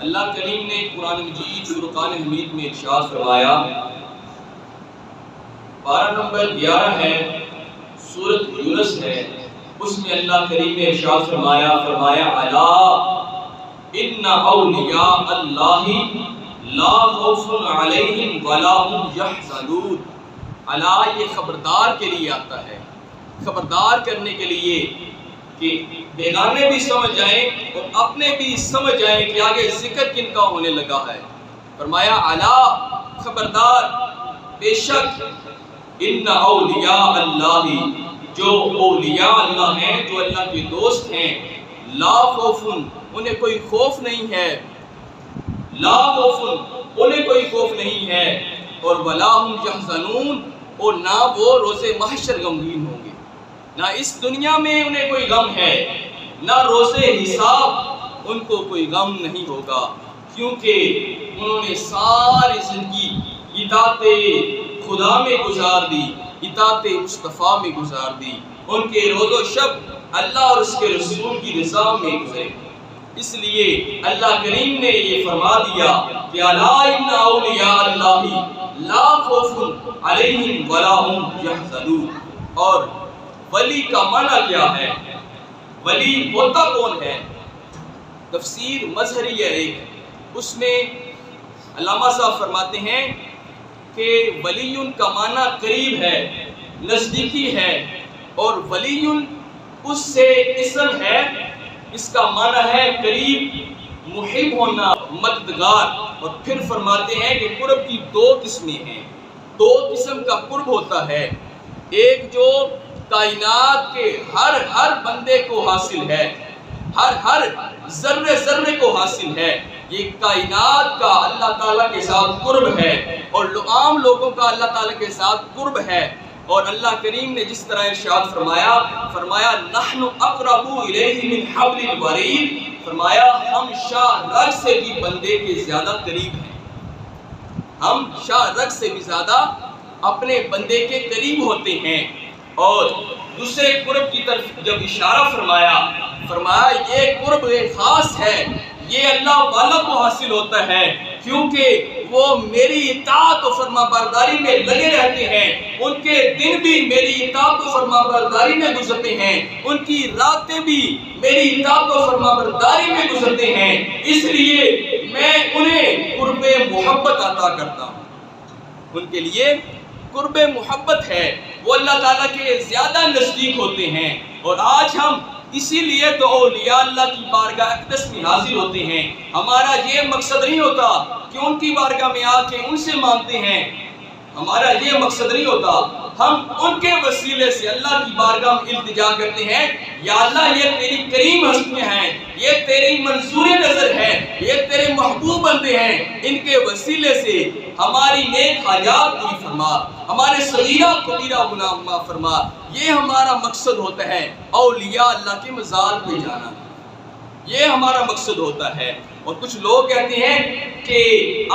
اللہ کریم نے قرآن مجید فرقان حمید میں ارشاد فرمایا، پارہ نمبر 11 ہے، سورۃ یونس ہے، اس میں اللہ کریم نے ارشاد فرمایا الا ان اولیاء اللہ لا خوف علیہم ولا هم یحزنون۔ الا یہ خبردار کے لیے آتا ہے، خبردار کرنے کے لیے کہ بیگانے بھی سمجھ جائیں اور اپنے بھی سمجھ جائیں کہ آگے ذکر کن کا ہونے لگا ہے۔ فرمایا الا خبردار، بے شک ان اولیاء اللہ، جو اولیاء اللہ ہیں، جو اللہ کے دوست ہیں، لا خوف انہیں کوئی خوف نہیں ہے، لا خوف انہیں کوئی خوف نہیں ہے، اور ولا هم یحزنون، اور نہ وہ روز محشر غمگین ہوں گے۔ نہ اس دنیا میں انہیں کوئی غم ہے، نہ روز حساب ان کو کوئی غم نہیں ہوگا، کیونکہ انہوں نے ساری زندگی اطاعت خدا میں گزار دی، اطاعت مصطفیٰ میں گزار دی، ان کے روز و شب اللہ اور اس کے رسول کی رضا میں گزرے۔ اس لیے اللہ کریم نے یہ فرما دیا کہ الا ان اولیاء اللہ لا خوف علیہم ولا هم یحزنون۔ اور ولی کا معنی کیا ہے؟ ولی ہوتا کون ہے؟ تفسیر مظہری ہے ایک، اس میں علامہ صاحب فرماتے ہیں کہ ولی کا معنی قریب ہے، نزدیکی ہے، اور ولی اس سے اسم ہے، اس کا معنی ہے قریب، محب ہونا، مددگار۔ اور پھر فرماتے ہیں کہ قرب کی دو قسمیں ہیں، دو قسم کا قرب ہوتا ہے، ایک جو کائنات کے ہر بندے کو حاصل ہے، ہر ذرے ذرے کو حاصل ہے، یہ کائنات کا اللہ تعالیٰ کے ساتھ قرب ہے، اور عام لوگوں کا اللہ تعالیٰ کے ساتھ قرب ہے۔ اور اللہ کریم نے جس طرح ارشاد فرمایا نحن اقرب الیہ من حبل الورید، فرمایا ہم شاہ رگ سے بھی بندے کے زیادہ قریب ہیں، ہم شاہ رگ سے بھی زیادہ اپنے بندے کے قریب ہوتے ہیں۔ اور دوسرے قرب کی طرف جب اشارہ فرمایا یہ قرب خاص ہے، یہ اللہ والا کو حاصل ہوتا ہے، کیونکہ وہ میری اطاعت و فرما برداری میں لگے رہتے ہیں، ان کے دن بھی میری اطاعت و فرما برداری میں گزرتے ہیں، ان کی راتیں بھی میری اطاعت و فرما برداری میں گزرتے ہیں، اس لیے میں انہیں قرب محبت عطا کرتا ہوں۔ ان کے لیے قرب محبت ہے، وہ اللہ تعالیٰ کے زیادہ نزدیک ہوتے ہیں۔ اور آج ہم اسی لیے تو اولیاء اللہ کی بارگاہ اقدس میں حاضر ہوتے ہیں۔ ہمارا یہ مقصد نہیں ہوتا کہ ان کی بارگاہ میں آ کے ان سے مانگتے ہیں، ہمارا یہ مقصد نہیں ہوتا، ہم ان کے وسیلے سے اللہ کی بارگاہ میں التجا کرتے ہیں، یا اللہ یہ تیری کریم ہستیاں ہیں، یہ تیری منظور نظر ہے، یہ تیرے محبوب بندے ہیں، ان کے وسیلے سے ہماری نیک حاجات پوری فرما، ہمارے صغیرہ کبیرہ گناہ معاف فرما۔ یہ ہمارا مقصد ہوتا ہے، اولیاء اللہ کے مزار پہ جانا، یہ ہمارا مقصد ہوتا ہے۔ اور کچھ لوگ کہتے ہیں کہ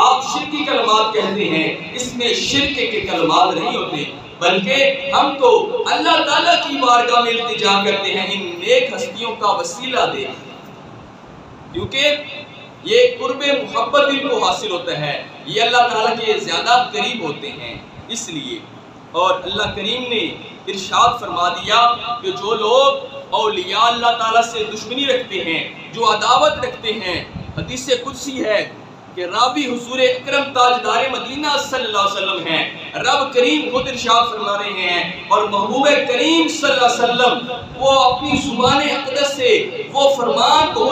آپ شرکی کلمات کہتے ہیں، اس میں شرک کے کلمات نہیں ہوتے، بلکہ ہم تو اللہ تعالیٰ کی بارگاہ میں التجا کرتے ہیں ان نیک ہستیوں کا وسیلہ دے، کیونکہ یہ قرب محبت ان کو حاصل ہوتا ہے، یہ اللہ تعالیٰ کے زیادہ قریب ہوتے ہیں، اس لیے۔ اور اللہ کریم نے ارشاد فرما دیا کہ جو لوگ اولیاء اللہ تعالیٰ سے دشمنی رکھتے ہیں، جو عداوت رکھتے ہیں، حدیث قدسی ہے کہ راوی حضور اکرم تاجدار مدینہ صلی اللہ علیہ وسلم ہیں، رب کریم خود ارشاد فرما رہے ہیں، اور محبوب کریم صلی اللہ علیہ وسلم وہ اپنی زبان اقدس سے وہ فرمان کو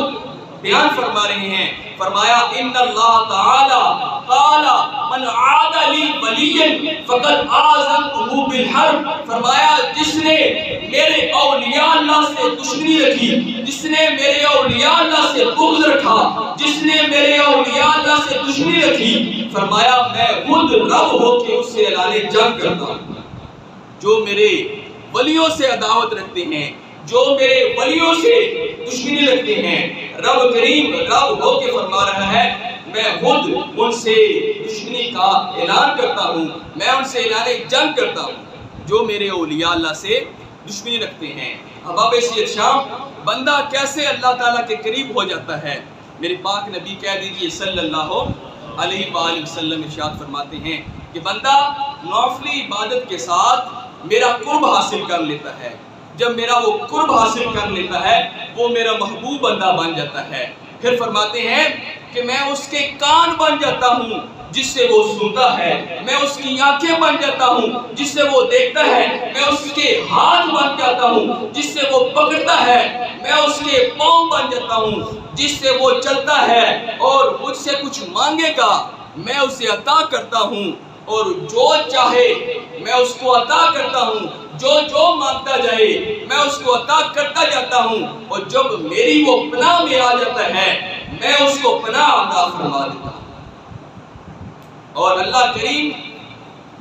بیان فرما رہے ہیں۔ فرمایا ان اللہ تعالی قال من عاد لی ولیا فقد آذنته بالحرب، فرمایا جس نے میرے اولیاء اللہ سے دشمنی رکھی، جس نے میرے اولیاء اللہ سے بغض رکھا، جس نے میرے اولیاء اللہ سے دشمنی رکھی، فرمایا میں خود رب ہو کے اس سے اعلان جنگ کرتا ہوں۔ جو میرے ولیوں سے عداوت رکھتے ہیں، جو میرے ولیوں سے دشمنی رکھتے ہیں، رب کریم رب ہو کے فرما رہا ہے میں خود ان سے دشمنی کا اعلان کرتا ہوں، میں ان سے اعلان جنگ کرتا ہوں جو میرے اولیاء اللہ سے دشمنی رکھتے ہیں۔ احباب سید شام، بندہ کیسے اللہ تعالیٰ کے قریب ہو جاتا ہے؟ میرے پاک نبی کہہ دیجئے صلی اللہ علیہ وآلہ وسلم ارشاد فرماتے ہیں کہ بندہ نوفلی عبادت کے ساتھ میرا قرب حاصل کر لیتا ہے، جب میرا وہ قرب حاصل کر لیتا ہے وہ میرا محبوب بندہ بن جاتا ہے۔ پھر فرماتے ہیں کہ میں اس کے کان بن جاتا ہوں جس سے وہ سنتا ہے، میں اس کی آنکھیں بن جاتا ہوں جس سے وہ دیکھتا ہے، میں اس کے ہاتھ بن جاتا ہوں جس سے وہ پکڑتا ہے، میں اس کے پاؤں بن جاتا ہوں جس سے وہ چلتا ہے، اور مجھ سے کچھ مانگے گا میں اسے عطا کرتا ہوں، اور جو چاہے میں اس کو عطا کرتا ہوں، جو مانگتا جائے میں اس کو عطا کرتا جاتا ہوں، اور جب میری وہ پناہ میں آ جاتا ہے میں اس کو پناہ عطا فرما دیتا ہوں۔ اور اللہ کریم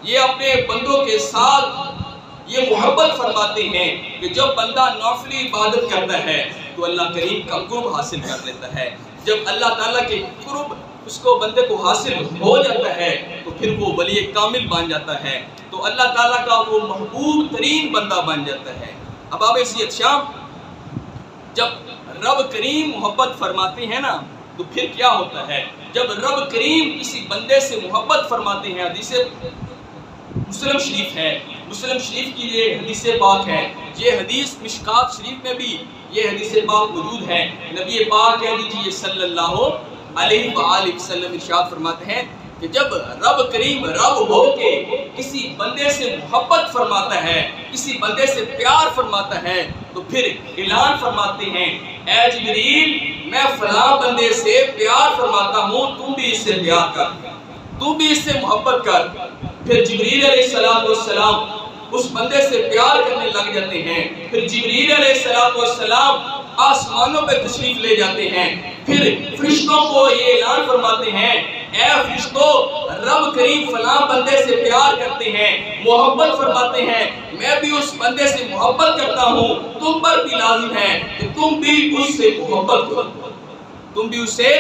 یہ اپنے بندوں کے ساتھ یہ محبت فرماتے ہیں کہ جب بندہ نوفلی عبادت کرتا ہے تو اللہ کریم کا قرب حاصل کر لیتا ہے۔ جب اللہ تعالیٰ کے قرب اس کو بندے کو حاصل ہو جاتا ہے تو پھر وہ ولی کامل بن جاتا ہے، تو اللہ تعالیٰ کا وہ محبوب ترین بندہ بن جاتا ہے۔ اب آپ سید شام جب رب کریم محبت فرماتے ہیں نا تو پھر کیا ہوتا ہے؟ جب رب کریم کسی بندے سے محبت فرماتے ہیں، حدیث مسلم شریف ہے، مسلم شریف کی یہ حدیث پاک ہے، یہ حدیث مشکات شریف میں بھی یہ حدیث پاک موجود ہے۔ نبی پاک کہہ دیجیے صلی اللہ علیہ وآلہ وسلم ارشاد فرماتے ہیں کہ جب رب کریم رب ہو کے کسی بندے سے محبت فرماتا ہے، کسی بندے سے پیار فرماتا ہے تو پھر اعلان فرماتے ہیں اے جبریل میں فلاں بندے سے پیار فرماتا ہوں، تم بھی اس سے پیار کر، تم بھی اس سے محبت کر۔ پھر جبریل علیہ السلام اس بندے سے پیار کرنے لگ جاتے ہیں، پھر جبریل علیہ السلام آسمانوں پہ تشریف لے جاتے ہیں، پھر فرشتوں کو یہ اعلان فرماتے ہیں اے فرشتوں رب کریم فلاں بندے سے پیار کرتے ہیں، محبت فرماتے ہیں، میں بھی اس بندے سے محبت کرتا ہوں، تم پر بھی لازم ہے کہ تم بھی اس سے محبت کرو، تم بھی اس سے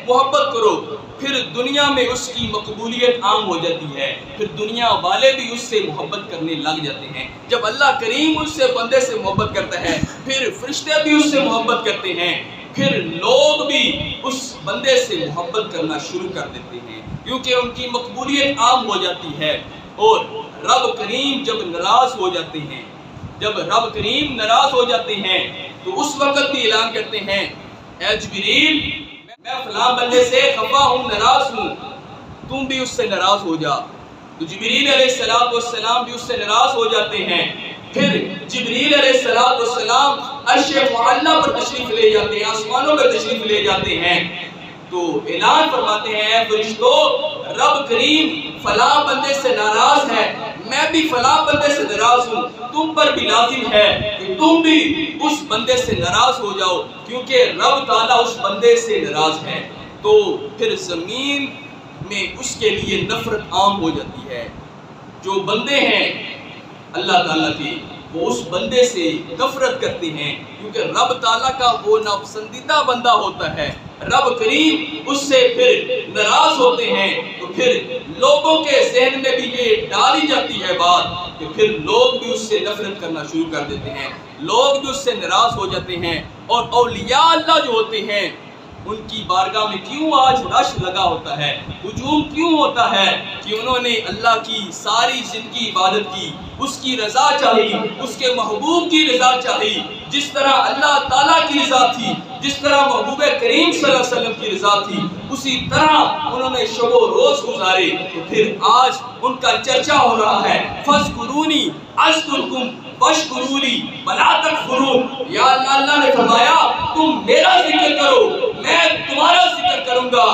محبت کرو۔ پھر دنیا میں اس کی مقبولیت عام ہو جاتی ہے، پھر دنیا والے بھی اس سے محبت کرنے لگ جاتے ہیں۔ جب اللہ کریم اس سے بندے سے محبت کرتا ہے پھر فرشتے بھی اس سے محبت کرتے ہیں، پھر لوگ بھی اس بندے سے محبت کرنا شروع کر دیتے ہیں کیونکہ ان کی مقبولیت عام ہو جاتی ہے۔ اور رب کریم جب ناراض ہو جاتے ہیں، جب رب کریم ناراض ہو جاتے ہیں تو اس وقت بھی اعلان کرتے ہیں اے جبریل میں فلاں بندے سے خفا ہوں، ناراض ہوں، تم بھی اس سے ناراض ہو جا۔ تو جبریل علیہ السلام بھی اس سے ناراض ہو جاتے ہیں، پھر جبریل علیہ السلام عرش معلیٰ پر تشریف لے جاتے ہیں، آسمانوں پر تشریف لے جاتے ہیں، تو اعلان فرماتے ہیں اے فرشتوں رب کریم فلاں بندے سے ناراض ہے، میں بھی فلاں بندے سے ناراض ہوں، تم پر بھی لازم ہے کہ تم بھی اس بندے سے ناراض ہو جاؤ کیونکہ رب تعالیٰ اس بندے سے ناراض ہے۔ تو پھر زمین میں اس کے لیے نفرت عام ہو جاتی ہے۔ جو بندے ہیں اللہ تعالیٰ کے وہ اس بندے سے نفرت کرتے ہیں کیونکہ رب تعالیٰ کا وہ ناپسندیدہ بندہ ہوتا ہے، رب کریم اس سے پھر ناراض ہوتے ہیں، تو پھر لوگوں کے ذہن میں بھی یہ ڈالی جاتی ہے بات کہ پھر لوگ بھی اس سے نفرت کرنا شروع کر دیتے ہیں، لوگ بھی اس سے ناراض ہو جاتے ہیں۔ اور اولیاء اللہ جو ہوتے ہیں ان کی بارگاہ میں کیوں آج رش لگا ہوتا ہے، ہجوم کیوں ہوتا ہے کہ انہوں نے اللہ کی ساری زندگی عبادت کی، اس کی رضا چاہی، اس کے محبوب کی رضا چاہی، جس طرح اللہ تعالیٰ کی رضا تھی، جس طرح محبوب کریم صلی اللہ علیہ وسلم کی رضا تھی، اسی طرح انہوں نے شب و روز گزارے، تو پھر آج ان کا چرچا ہو رہا ہے فَاذْكُرُونِي أَذْكُرْكُمْ وَاشْكُرُوا لِي وَلَا تَكْفُرُونِ۔ یا اللہ نے فرمایا تم میرا ذکر کرو میں تمہارا ذکر کروں گا۔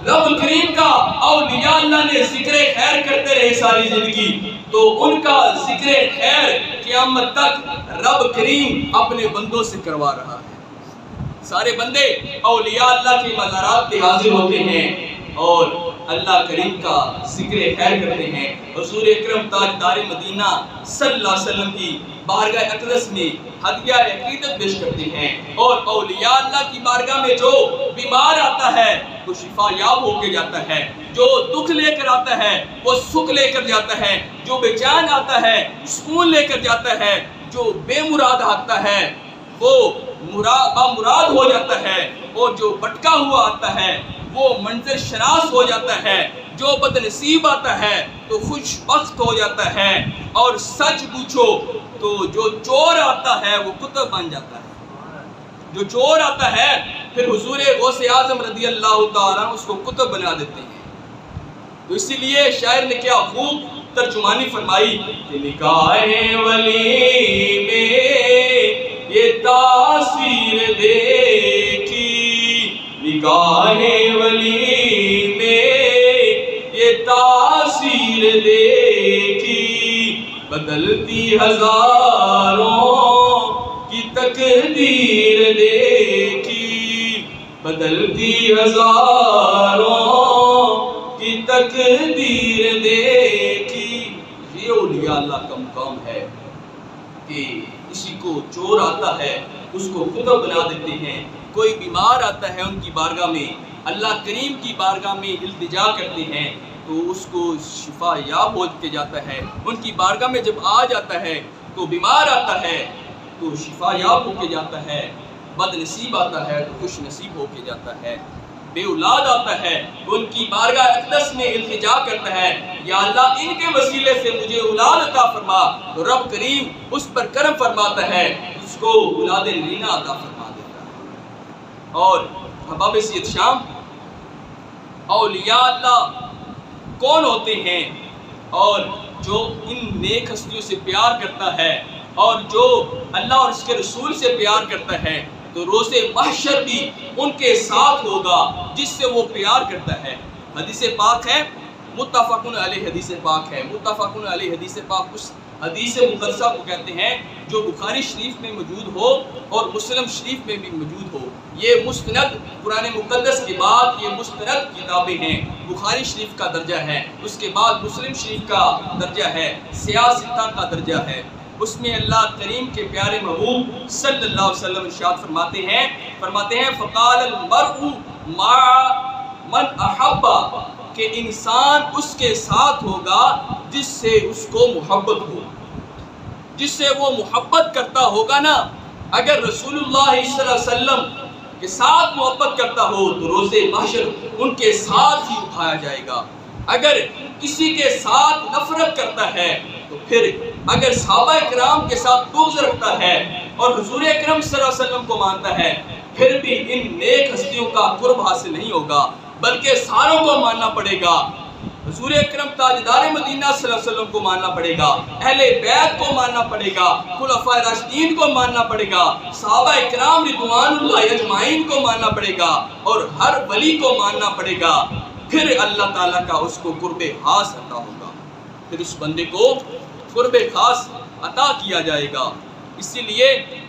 رب کریم کا اولیاء اللہ نے ذکر خیر کرتے رہے ساری زندگی، تو ان کا ذکر خیر قیامت تک رب کریم اپنے بندوں سے کروا رہا ہے۔ سارے بندے اولیاء اللہ کے مزارات پہ حاضر ہوتے ہیں اور اللہ کریم کا ذکر خیر کرتے ہیں، حضور اکرم تاجدار مدینہ صلی اللہ علیہ وسلم کی بارگاہ اقدس میں ہدیہ عقیدت پیش کرتے ہیں، اور اولیاء اللہ کی بارگاہ میں جو بیمار آتا ہے وہ شفا یاب ہو کے جاتا ہے، جو دکھ لے کر آتا ہے وہ سکھ لے کر جاتا ہے، جو بے چین آتا ہے سکون لے کر جاتا ہے، جو بے مراد آتا ہے وہ بامراد ہو جاتا ہے، اور جو بھٹکا ہوا آتا ہے وہ منظر شناس ہو جاتا ہے، جو بد نصیب آتا ہے تو خوش بخت ہو جاتا ہے، اور سچ پوچھو تو جو چور آتا ہے وہ کتب بن جاتا ہے۔ جو چور آتا ہے پھر حضور غوث اعظم رضی اللہ تعالیٰ اس کو کتب بنا دیتے ہیں۔ تو اسی لیے شاعر نے کیا خوب ترجمانی فرمائی کہ نکاح ولی میں یہ تاثیر دیکھی، نکاح ولی میں یہ تاثیر دیکھی، بدلتی ہزاروں کی تقدیر دیکھی، بدلتی ہزاروں کی تقدیر دیکھی۔ یہ اولیاء اللہ کا مقام ہے کہ کسی کو چور آتا ہے اس کو کتب بنا دیتے ہیں، کوئی بیمار آتا ہے ان کی بارگاہ میں، اللہ کریم کی بارگاہ میں التجا کرتے ہیں تو اس کو شفا یاب ہو کے جاتا ہے۔ ان کی بارگاہ میں جب آ جاتا ہے تو بیمار آتا ہے تو شفا یاب ہو کے جاتا ہے، بد نصیب آتا ہے تو خوش نصیب ہو کے جاتا ہے، بے اولاد آتا ہے تو ان کی بارگاہ اقدس میں التجا کرتا ہے، یا اللہ ان کے وسیلے سے مجھے اولاد عطا فرما، تو رب کریم اس پر کرم فرماتا ہے، اس کو اولاد رینہ عطا فرما دیتا ہے۔ اور احباب سید شام، اولیاء اللہ کون ہوتے ہیں؟ اور جو ان نیک ہستیوں سے پیار کرتا ہے اور جو اللہ اور اس کے رسول سے پیار کرتا ہے تو روز محشر بھی ان کے ساتھ ہوگا جس سے وہ پیار کرتا ہے۔ حدیث پاک ہے، متفقن علیہ حدیث پاک ہے، متفقن علیہ حدیث پاک اس حدیث مقدسہ کو کہتے ہیں جو بخاری شریف میں موجود ہو اور مسلم شریف میں بھی موجود ہو۔ یہ مستند قرآن مقدس کے بعد یہ مستند کتابیں ہیں، بخاری شریف کا درجہ ہے، اس کے بعد مسلم شریف کا درجہ ہے، سیاستہ کا درجہ ہے۔ اس میں اللہ کریم کے پیارے محبوب صلی اللہ علیہ وسلم ارشاد فرماتے ہیں فقال المرء مع من احب، کہ انسان اس کے ساتھ ہوگا جس سے اس کو محبت ہو، جس سے وہ محبت کرتا ہوگا نا۔ اگر رسول اللہ صلی اللہ علیہ وسلم کے ساتھ محبت کرتا ہو تو روز محشر ان کے ساتھ ہی اٹھایا جائے گا۔ اگر کسی کے ساتھ نفرت کرتا ہے تو پھر اگر صحابہ کرام کے ساتھ بغض رکھتا ہے اور حضور اکرم صلی اللہ علیہ وسلم کو مانتا ہے پھر بھی ان نیک ہستیوں کا قرب حاصل نہیں ہوگا، بلکہ ساروں کو ماننا پڑے گا۔ حضور اکرم تاجدار مدینہ صلی اللہ علیہ وسلم کو ماننا پڑے گا، اہل بیت کو ماننا پڑے گا، خلفائے راشدین کو ماننا پڑے گا، صحابہ اکرام رضوان اللہ اجمعین کو ماننا پڑے گا، اور ہر ولی کو ماننا پڑے گا۔ پھر اللہ تعالیٰ کا اس کو قرب خاص عطا ہوگا، پھر اس بندے کو قرب خاص عطا کیا جائے گا۔ اسی لیے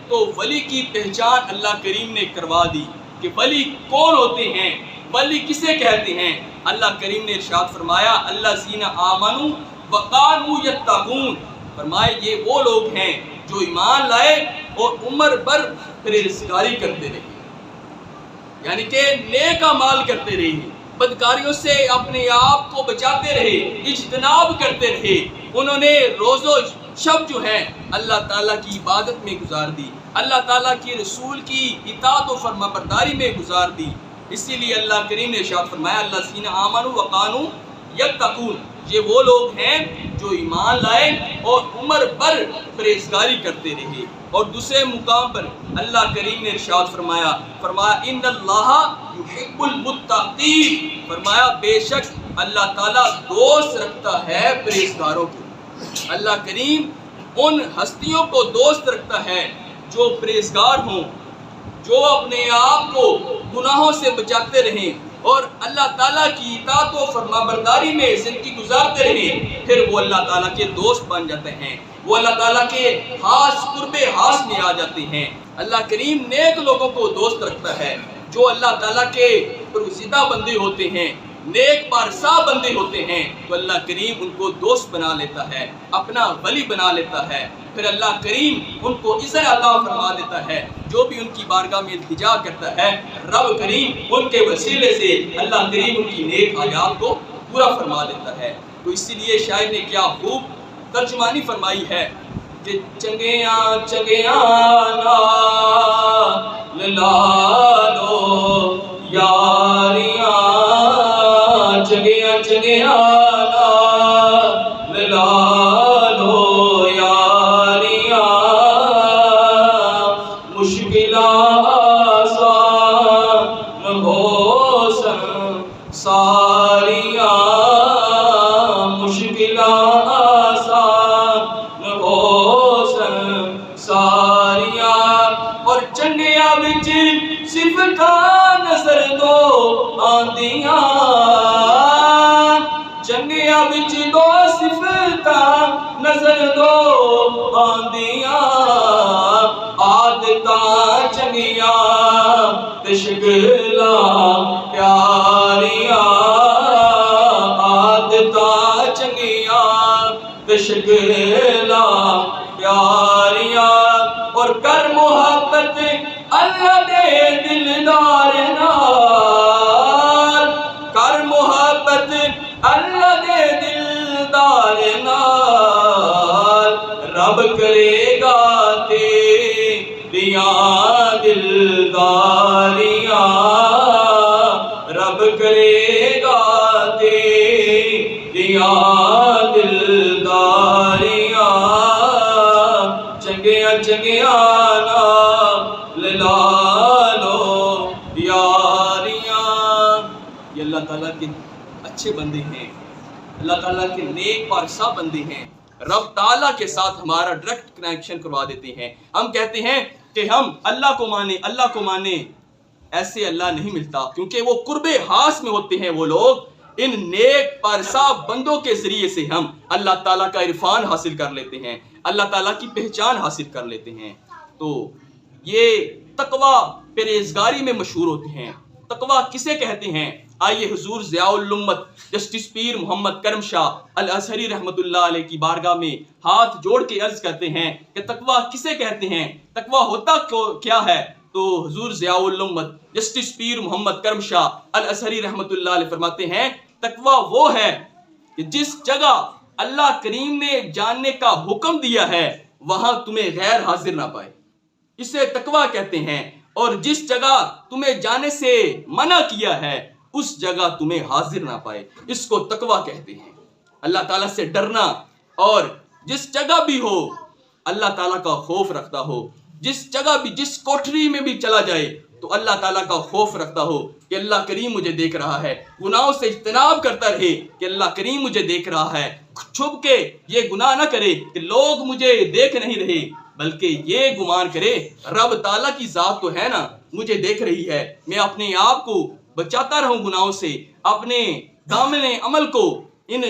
تو ولی کی پہچان اللہ کریم نے کروا دی کہ ولی کون ہوتے ہیں، ولی کسے کہتے ہیں۔ اللہ کریم نے ارشاد فرمایا الذین آمنوا وکانوا یتقون، فرمائے یہ وہ لوگ ہیں جو ایمان لائے اور عمر بھر پرہیزگاری کرتے رہے، یعنی کہ نیک اعمال کرتے رہے، بدکاریوں سے اپنے آپ کو بچاتے رہے، اجتناب کرتے رہے، انہوں نے روز و شب جو ہے اللہ تعالیٰ کی عبادت میں گزار دی، اللہ تعالیٰ کی رسول کی اطاعت و فرما برداری میں گزار دی۔ اسی لیے اللہ کریم نے ارشاد فرمایا الذین آمنوا وکانوا یتقون، یہ وہ لوگ ہیں جو ایمان لائے اور عمر بھر پرہیزگاری کرتے رہے۔ اور دوسرے مقام پر اللہ کریم نے ارشاد فرمایا ان اللہ یحب المتقین، فرمایا بے شک اللہ تعالیٰ دوست رکھتا ہے پرہیزگاروں کو۔ اللہ کریم ان ہستیوں کو دوست رکھتا ہے جو پرہیزگار ہوں، جو اپنے آپ کو گناہوں سے بچاتے رہیں اور اللہ تعالیٰ کی اطاعت و فرما برداری میں زندگی گزارتے رہیں، پھر وہ اللہ تعالیٰ کے دوست بن جاتے ہیں، وہ اللہ تعالیٰ کے خاص قرب خاص میں آ جاتے ہیں۔ اللہ کریم نیک لوگوں کو دوست رکھتا ہے، جو اللہ تعالیٰ کے پرسیدہ بندے ہوتے ہیں، نیک پارسا بندے ہوتے ہیں، تو اللہ کریم ان کو دوست بنا لیتا ہے، اپنا ولی بنا لیتا ہے۔ پھر اللہ کریم ان کو عزت عطا فرما دیتا ہے، جو بھی ان کی بارگاہ میں التجا کرتا ہے رب کریم ان کے وسیلے سے اللہ کریم ان کی نیک حاجات کو پورا فرما دیتا ہے۔ تو اسی لیے شاعر نے کیا خوب ترجمانی فرمائی ہے کہ چنگیاں چنگیاں نال لالو یاریاں، چنگیاں چنگیاں نال لالو یاریاں، مشکلات آسان ہو سن ساریاں، مشکلات آسان ہو سن ساریاں، اور چنگیاں بچ صفتاں نظر دو آندیاں، چنگیاں بچ دو صفتاں نظر دو آندیاں، عادتاں چنگیاں تے شکلاں پیاریاں، عادتاں چنگیاں تے شکلاں پیاریاں، اور کر محبت اللہ دے دلدار نال، کر محبت اللہ دے دلدار نال، رب کرے گا تیریاں دلداریاں، رب کرے گا تیریاں دلداریاں، چنگیاں چنگیاں نال لالو یاریاں۔ یہ اللہ تعالیٰ کے اچھے بندے ہیں، اللہ تعالیٰ کے نیک پارسا بندے ہیں، رب تعالیٰ کے ساتھ ہمارا ڈائریکٹ کنیکشن کروا دیتے ہیں۔ ہم کہتے ہیں کہ ہم اللہ کو مانیں، اللہ کو مانیں، ایسے اللہ نہیں ملتا، کیونکہ وہ قرب خاص میں ہوتے ہیں وہ لوگ۔ ان نیک پارسا بندوں کے ذریعے سے ہم اللہ تعالیٰ کا عرفان حاصل کر لیتے ہیں، اللہ تعالیٰ کی پہچان حاصل کر لیتے ہیں۔ تو یہ تقوی پرہیزگاری میں مشہور ہوتے ہیں۔ تقوی کسے کہتے ہیں؟ آئیے حضور ضیاء الامت جسٹس پیر محمد کرم شاہ الازہری رحمۃ اللہ علیہ کی بارگاہ میں ہاتھ جوڑ کے عرض کرتے ہیں کہ تقوی کسے کہتے ہیں، تقوی ہوتا کیا ہے؟ تو حضور ضیاء الامت جسٹس پیر محمد کرم شاہ الازہری رحمۃ اللہ علیہ فرماتے ہیں تقوی وہ ہے کہ جس جگہ اللہ کریم نے جاننے کا حکم دیا ہے وہاں تمہیں غیر حاضر نہ پائے، اسے تقوی کہتے ہیں، اور جس جگہ تمہیں جانے سے منع کیا ہے اس جگہ تمہیں حاضر نہ پائے، اس کو تقوی کہتے ہیں۔ اللہ تعالیٰ سے ڈرنا، اور جس جگہ بھی ہو اللہ تعالیٰ کا خوف رکھتا ہو، جس جگہ بھی جس کوٹری میں بھی چلا جائے تو اللہ تعالیٰ کا خوف رکھتا ہو کہ اللہ کریم مجھے دیکھ رہا ہے، گناہوں سے اجتناب کرتا رہے کہ اللہ کریم مجھے دیکھ رہا ہے، چھپ کے یہ گناہ نہ کرے کہ لوگ مجھے دیکھ نہیں رہے، بلکہ یہ گمان کرے رب تعالیٰ کی ذات تو ہے نا، مجھے دیکھ رہی ہے، میں اپنے آپ کو بچاتا رہوں گناہوں سے، اپنے دامن عمل کو ان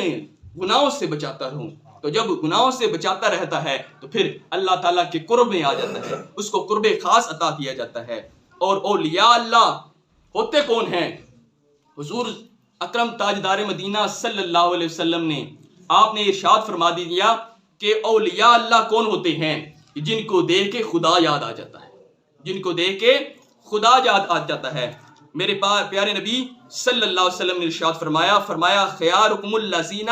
گناہوں سے بچاتا رہوں۔ تو جب گناہوں سے بچاتا رہتا ہے تو پھر اللہ تعالیٰ کے قرب میں آ جاتا ہے، اس کو قرب خاص عطا کیا جاتا ہے۔ اور اولیاء اللہ ہوتے کون ہیں؟ حضور اکرم تاجدار مدینہ صلی اللہ علیہ وسلم نے آپ نے ارشاد فرما دیا کہ اولیاء اللہ کون ہوتے ہیں؟ جن کو دیکھ کے خدا یاد آ جاتا ہے، جن کو دیکھ کے خدا یاد آ جاتا ہے۔ میرے پیارے نبی صلی اللہ علیہ وسلم نے ارشاد فرمایا خیارکم الذین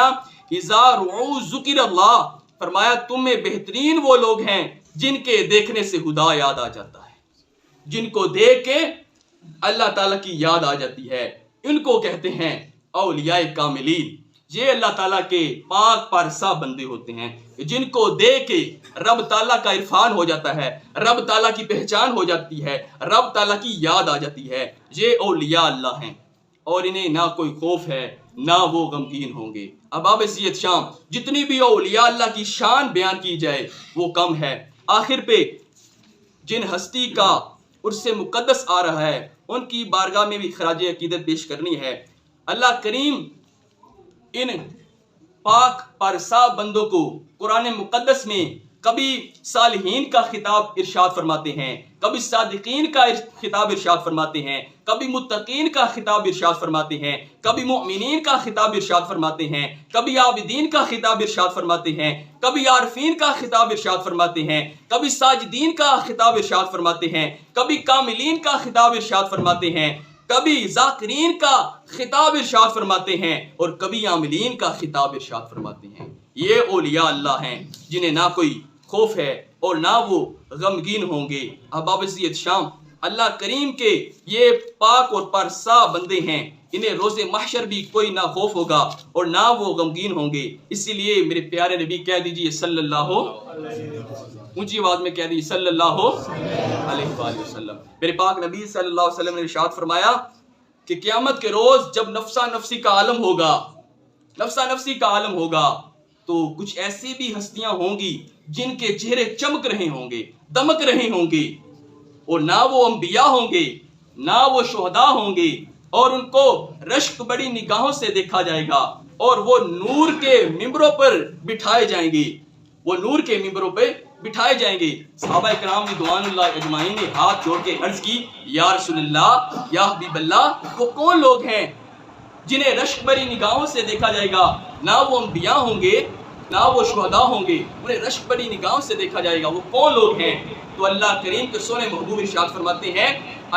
اذا رعوا ذکر اللہ، فرمایا تم میں بہترین وہ لوگ ہیں جن کے دیکھنے سے خدا یاد آ جاتا ہے، جن کو دیکھ کے اللہ تعالیٰ کی یاد آ جاتی ہے، ان کو کہتے ہیں اولیاء کاملین۔ یہ اللہ تعالیٰ کے پاک پارسا بندے ہوتے ہیں جن کو دیکھ کے رب تعالیٰ کا عرفان ہو جاتا ہے، رب تعالیٰ کی پہچان ہو جاتی ہے، رب تعالیٰ کی یاد آ جاتی ہے۔ یہ اولیاء اللہ ہیں، اور انہیں نہ کوئی خوف ہے نہ وہ غمگین ہوں گے۔ اب ابابزیت شام جتنی بھی اولیاء اللہ کی شان بیان کی جائے وہ کم ہے۔ آخر پہ جن ہستی کا عرس مقدس آ رہا ہے ان کی بارگاہ میں بھی خراج عقیدت پیش کرنی ہے۔ اللہ کریم ان پاک پارسا بندوں کو قرآن مقدس میں کبھی صالحین کا خطاب ارشاد فرماتے ہیں، کبھی صادقین کا خطاب ارشاد فرماتے ہیں، کبھی متقین کا خطاب ارشاد فرماتے ہیں، کبھی مؤمنین کا خطاب ارشاد فرماتے ہیں، کبھی عابدین کا خطاب ارشاد فرماتے ہیں، کبھی عارفین کا خطاب ارشاد فرماتے ہیں، کبھی ساجدین کا خطاب ارشاد فرماتے ہیں، کبھی کاملین کا خطاب ارشاد فرماتے ہیں، کبھی ذاکرین کا خطاب ارشاد فرماتے ہیں، اور کبھی عاملین کا خطاب ارشاد فرماتے ہیں۔ یہ اولیاء اللہ ہیں جنہیں نہ کوئی خوف ہے اور نہ وہ غمگین ہوں گے۔ احباب عزیز شام، اللہ کریم کے یہ پاک اور پارسا بندے ہیں، انہیں روز محشر بھی کوئی نہ خوف ہوگا اور نہ وہ غمگین ہوں گے۔ اسی لیے میرے پیارے نبی کہہ دیجئے صلی اللہ اونچی آواز میں کہہ دیجئے صلی اللہ علیہ وآلہ وسلم۔ میرے پاک نبی صلی اللہ علیہ وسلم نے ارشاد فرمایا کہ قیامت کے روز جب نفسا نفسی کا عالم ہوگا، نفسا نفسی کا عالم ہوگا، تو کچھ ایسی بھی ہستیاں ہوں گی جن کے چہرے چمک رہے ہوں گے، دمک رہے ہوں گے، اور نہ وہ انبیاء ہوں گے، نہ وہ شہداء ہوں گے، اور ان کو رشک بڑی نگاہوں سے دیکھا جائے گا، اور وہ نور کے ممبروں پر بٹھائے جائیں گے، وہ نور کے ممبروں پہ بٹھائے جائیں گے۔ صحابہ کرام رضوان اللہ اجمعین نے ہاتھ جوڑ کے عرض کی، یا رسول اللہ، یا حبیب اللہ، وہ کون لوگ ہیں جنہیں رشک بری نگاہوں سے دیکھا جائے گا؟ نہ وہ انبیاء ہوں گے، نہ وہ شہداء ہوں گے، انہیں رشک بری نگاہوں سے دیکھا جائے گا، وہ کون لوگ ہیں؟ تو اللہ کریم کے سونے محبوب ارشاد فرماتے ہیں،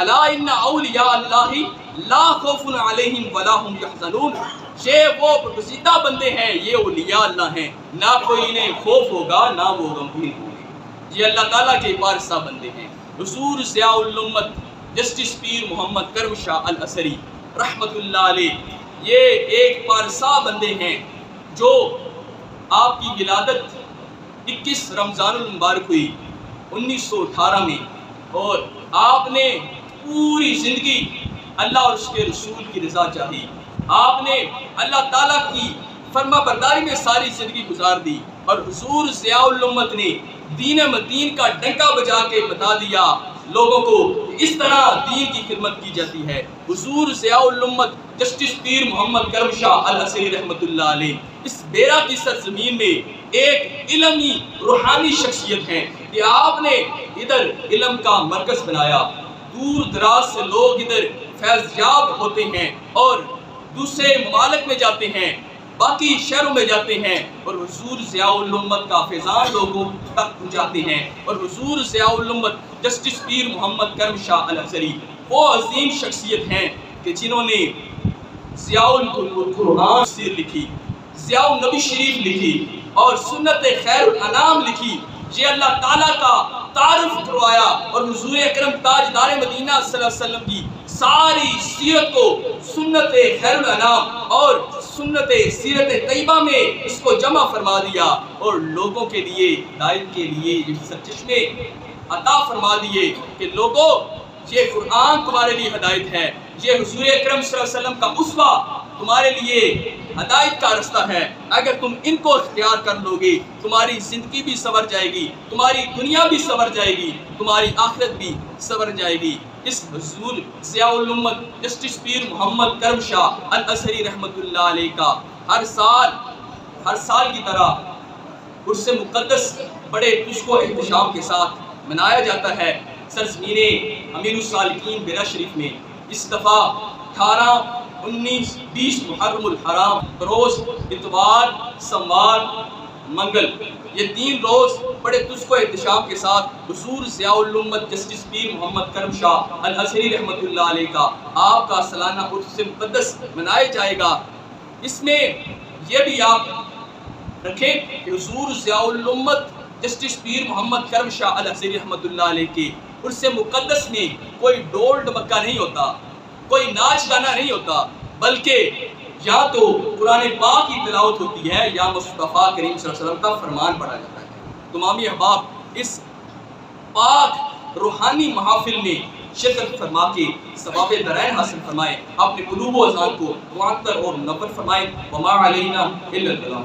الا ان اولیاء اللہ لا خوف علیہم ولا هم یحزنون، یہ وہ برگزیدہ بندے ہیں، یہ اولیاء اللہ ہیں، نہ کوئی انہیں خوف ہوگا، نہ وہ غمگین ہوں گے۔ یہ اللہ تعالیٰ کے پارسا بندے ہیں۔ حضور ضیاء الامت جسٹس پیر محمد کرم شاہ الازہری رحمت اللہ علیہ، یہ ایک پارسا بندے ہیں جو آپ کی ولادت 21 رمضان المبارک ہوئی 1918 میں، اور آپ نے پوری زندگی اللہ اور اس کے رسول کی رضا چاہی، آپ نے اللہ تعالیٰ کی فرما برداری میں ساری زندگی گزار دی، اور حضور ضیاء الامت نے دین متین کا ڈنکا بجا کے بتا دیا لوگوں کو اس طرح دین کی خدمت کی جاتی ہے۔ حضور ضیاء الامت جسٹس پیر محمد کرم شاہ الازہری رحمت اللہ علیہ اس بیرا کی سرزمین میں ایک علمی روحانی شخصیت ہیں کہ آپ نے ادھر علم کا مرکز بنایا، دور دراز سے لوگ ادھر فیض یاب ہوتے ہیں اور دوسرے ممالک میں جاتے ہیں، باقی شہروں میں جاتے ہیں، اور حضور ضیاء الامت کا فیضان لوگوں تک پہنچاتے ہیں۔ اور حضور ضیاء الامت جسٹس پیر محمد کرم شاہ الازہری وہ عظیم شخصیت ہیں کہ جنہوں نے ضیاء القرآن سیر لکھی، ضیاء النبی شریف لکھی، اور سنت خیر الانام لکھی، یہ اللہ تعالیٰ کا تعارف کروایا، اور حضور اکرم تاجدار مدینہ صلی اللہ علیہ وسلم کی ساری سیرت کو سنت خیر الانام اور سنت سیرت طیبہ میں اس کو جمع فرما دیا، اور لوگوں کے لیے ہدایت کے لیے یہ سرچشمے عطا فرما دیے کہ لوگوں یہ قرآن تمہارے لیے ہدایت ہے، یہ حضور اکرم صلی اللہ علیہ وسلم کا اسوہ تمہارے لیے ہدایت کا رستہ ہے، اگر تم ان کو اختیار کر لو گے تمہاری زندگی بھی سنور جائے گی، تمہاری دنیا بھی سنور جائے گی، تمہاری آخرت بھی سنور جائے گی۔ اس حضور ضیاء الامت جسٹس پیر محمد کرم شاہ الازہری رحمت اللہ علیہ کا ہر سال کی طرح عرس مقدس بڑے تشک و احتشام کے ساتھ منایا جاتا ہے سرزمین امیر السالکین بیرا شریف میں۔ اس دفعہ 18، 19، 20 محرم الحرام روز اتوار، سوموار، منگل، یہ 3 روز بڑے تشک و احتشام کے ساتھ حضور ضیاء الامت جسٹس پیر محمد کرم شاہ الازہری رحمت اللہ علیہ کا آپ کا سالانہ عرس مقدس منایا جائے گا۔ اس میں یہ بھی آپ رکھیں کہ حضور ضیاء الامت جسٹس پیر محمد کرم شاہ الازہری رحمت اللہ علیہ کے عرس مقدس میں کوئی ڈول ڈمکا نہیں ہوتا، کوئی ناچ گانا نہیں ہوتا، بلکہ یا تو قرآن پاک کی تلاوت ہوتی ہے یا مصطفیٰ کریم صلی اللہ علیہ وسلم کا فرمان پڑھا جاتا ہے۔ تمامی احباب اس پاک روحانی محافل میں شرکت فرما کے ثواب درائن حاصل فرمائیں، اپنے قلوب و اذہان کو معطر اور منور فرمائیں۔ وما علینا الا البلاغ۔